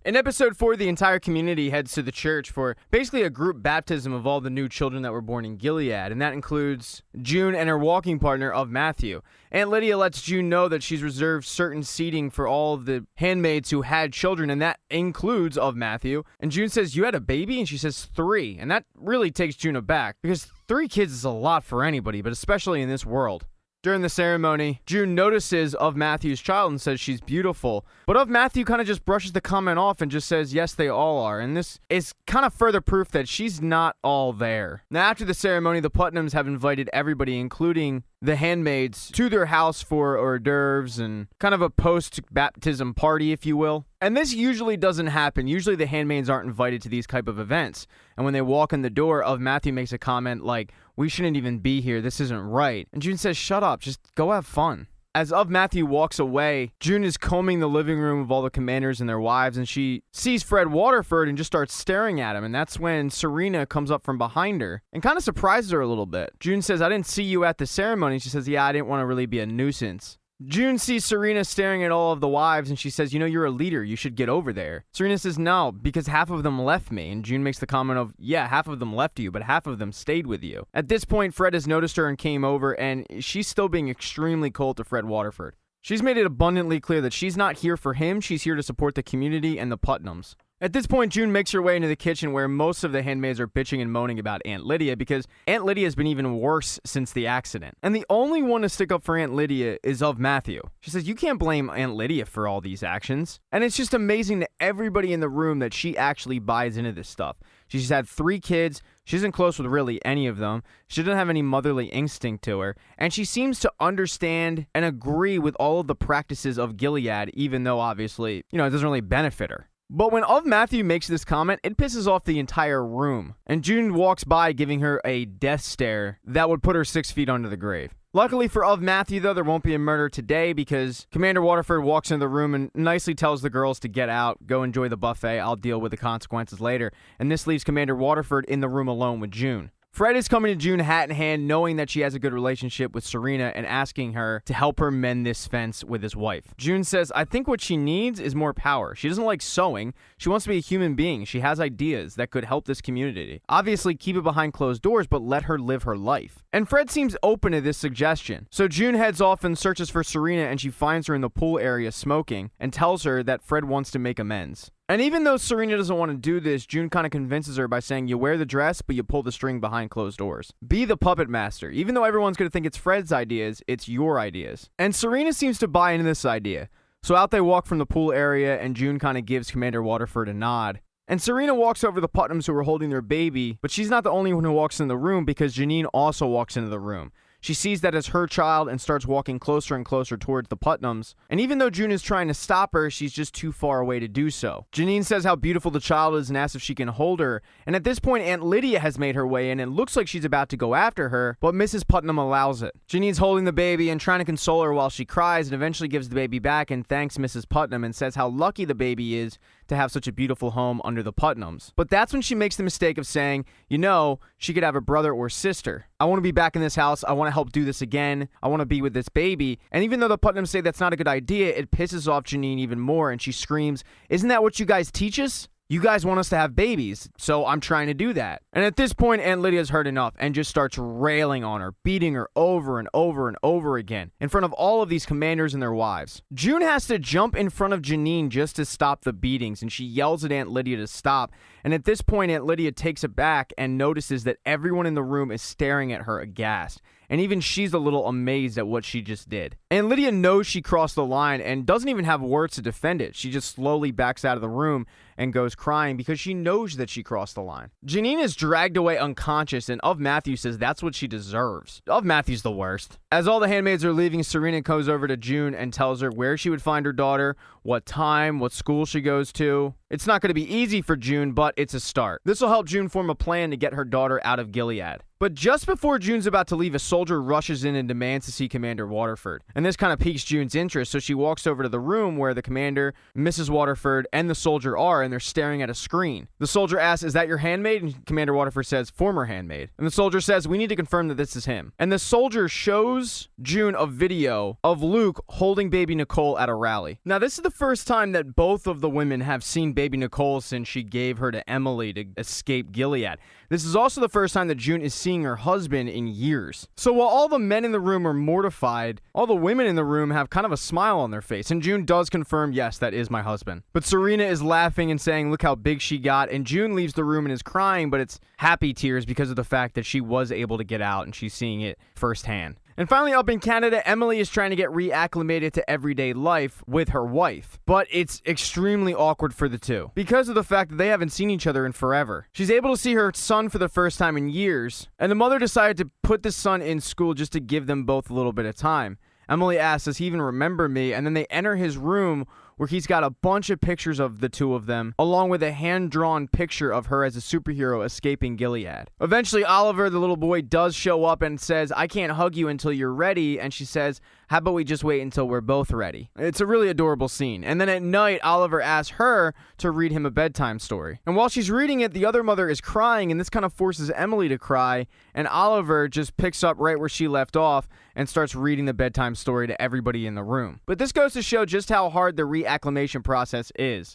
In episode 4, the entire community heads to the church for basically a group baptism of all the new children that were born in Gilead, and that includes June and her walking partner of Matthew. Aunt Lydia lets June know that she's reserved certain seating for all of the handmaids who had children, and that includes of Matthew. And June says, "You had a baby?" And she says, 3. And that really takes June aback, because 3 kids is a lot for anybody, but especially in this world. During the ceremony, June notices of Matthew's child and says she's beautiful. But of Matthew kind of just brushes the comment off and just says, yes, they all are. And this is kind of further proof that she's not all there. Now, after the ceremony, the Putnams have invited everybody, including the handmaids, to their house for hors d'oeuvres and kind of a post-baptism party, if you will. And this usually doesn't happen. Usually the handmaids aren't invited to these type of events. And when they walk in the door, of Matthew makes a comment like, "We shouldn't even be here. This isn't right." And June says, "Shut up. Just go have fun." As of Matthew walks away, June is combing the living room of all the commanders and their wives, and she sees Fred Waterford and just starts staring at him. And that's when Serena comes up from behind her and kind of surprises her a little bit. June says, "I didn't see you at the ceremony." She says, "Yeah, I didn't want to really be a nuisance." June sees Serena staring at all of the wives, and she says, "You know, you're a leader. You should get over there." Serena says, "No, because half of them left me." And June makes the comment of, "Yeah, half of them left you, but half of them stayed with you." At this point, Fred has noticed her and came over, and she's still being extremely cold to Fred Waterford. She's made it abundantly clear that she's not here for him. She's here to support the community and the Putnams. At this point, June makes her way into the kitchen where most of the handmaids are bitching and moaning about Aunt Lydia, because Aunt Lydia has been even worse since the accident. And the only one to stick up for Aunt Lydia is of Matthew. She says, "You can't blame Aunt Lydia for all these actions." And it's just amazing to everybody in the room that she actually buys into this stuff. She's had 3 kids. She isn't close with really any of them. She doesn't have any motherly instinct to her. And she seems to understand and agree with all of the practices of Gilead, even though obviously, it doesn't really benefit her. But when of Matthew makes this comment, it pisses off the entire room. And June walks by giving her a death stare that would put her 6 feet under the grave. Luckily for of Matthew, though, there won't be a murder today, because Commander Waterford walks into the room and nicely tells the girls to get out, go enjoy the buffet, I'll deal with the consequences later. And this leaves Commander Waterford in the room alone with June. Fred is coming to June hat in hand, knowing that she has a good relationship with Serena, and asking her to help her mend this fence with his wife. June says, "I think what she needs is more power. She doesn't like sewing. She wants to be a human being. She has ideas that could help this community. Obviously, keep it behind closed doors, but let her live her life." And Fred seems open to this suggestion. So June heads off and searches for Serena, and she finds her in the pool area smoking and tells her that Fred wants to make amends. And even though Serena doesn't want to do this, June kind of convinces her by saying, "You wear the dress, but you pull the string behind closed doors. Be the puppet master. Even though everyone's going to think it's Fred's ideas, it's your ideas." And Serena seems to buy into this idea. So out they walk from the pool area, and June kind of gives Commander Waterford a nod. And Serena walks over to the Putnams who are holding their baby, but she's not the only one who walks in the room, because Janine also walks into the room. She sees that as her child and starts walking closer and closer towards the Putnams. And even though June is trying to stop her, she's just too far away to do so. Janine says how beautiful the child is and asks if she can hold her. And at this point, Aunt Lydia has made her way in and looks like she's about to go after her, but Mrs. Putnam allows it. Janine's holding the baby and trying to console her while she cries, and eventually gives the baby back and thanks Mrs. Putnam and says how lucky the baby is to have such a beautiful home under the Putnams. But that's when she makes the mistake of saying, she could have a brother or sister. "I want to be back in this house. I want to help do this again. I want to be with this baby." And even though the Putnams say that's not a good idea, it pisses off Janine even more, and she screams, "Isn't that what you guys teach us? You guys want us to have babies, so I'm trying to do that." And at this point, Aunt Lydia's heard enough and just starts railing on her, beating her over and over and over again in front of all of these commanders and their wives. June has to jump in front of Janine just to stop the beatings, and she yells at Aunt Lydia to stop. And at this point, Aunt Lydia takes it back and notices that everyone in the room is staring at her aghast. And even she's a little amazed at what she just did. And Lydia knows she crossed the line and doesn't even have words to defend it. She just slowly backs out of the room and goes crying because she knows that she crossed the line. Janine is dragged away unconscious, and of Matthew says that's what she deserves. Of Matthew's the worst. As all the handmaids are leaving, Serena goes over to June and tells her where she would find her daughter, what time, what school she goes to. It's not going to be easy for June, but it's a start. This will help June form a plan to get her daughter out of Gilead. But just before June's about to leave, a soldier rushes in and demands to see Commander Waterford. And this kind of piques June's interest, so she walks over to the room where the commander, Mrs. Waterford, and the soldier are, and they're staring at a screen. The soldier asks, "Is that your handmaid?" And Commander Waterford says, "Former handmaid." And the soldier says, "We need to confirm that this is him." And the soldier shows June a video of Luke holding baby Nicole at a rally. Now, this is the first time that both of the women have seen baby baby Nicole since she gave her to Emily to escape Gilead. This is also the first time that June is seeing her husband in years. So while all the men in the room are mortified, all the women in the room have kind of a smile on their face, and June does confirm, yes, that is my husband. But Serena is laughing and saying, look how big she got, and June leaves the room and is crying, but it's happy tears because of the fact that she was able to get out and she's seeing it firsthand. And finally, up in Canada, Emily is trying to get reacclimated to everyday life with her wife. But it's extremely awkward for the two because of the fact that they haven't seen each other in forever. She's able to see her son for the first time in years, and the mother decided to put the son in school just to give them both a little bit of time. Emily asks, does he even remember me? And then they enter his room where he's got a bunch of pictures of the two of them, along with a hand-drawn picture of her as a superhero escaping Gilead. Eventually, Oliver, the little boy, does show up and says, I can't hug you until you're ready, and she says, how about we just wait until we're both ready? It's a really adorable scene. And then at night, Oliver asks her to read him a bedtime story. And while she's reading it, the other mother is crying, and this kind of forces Emily to cry, and Oliver just picks up right where she left off and starts reading the bedtime story to everybody in the room. But this goes to show just how hard the reacclimation process is.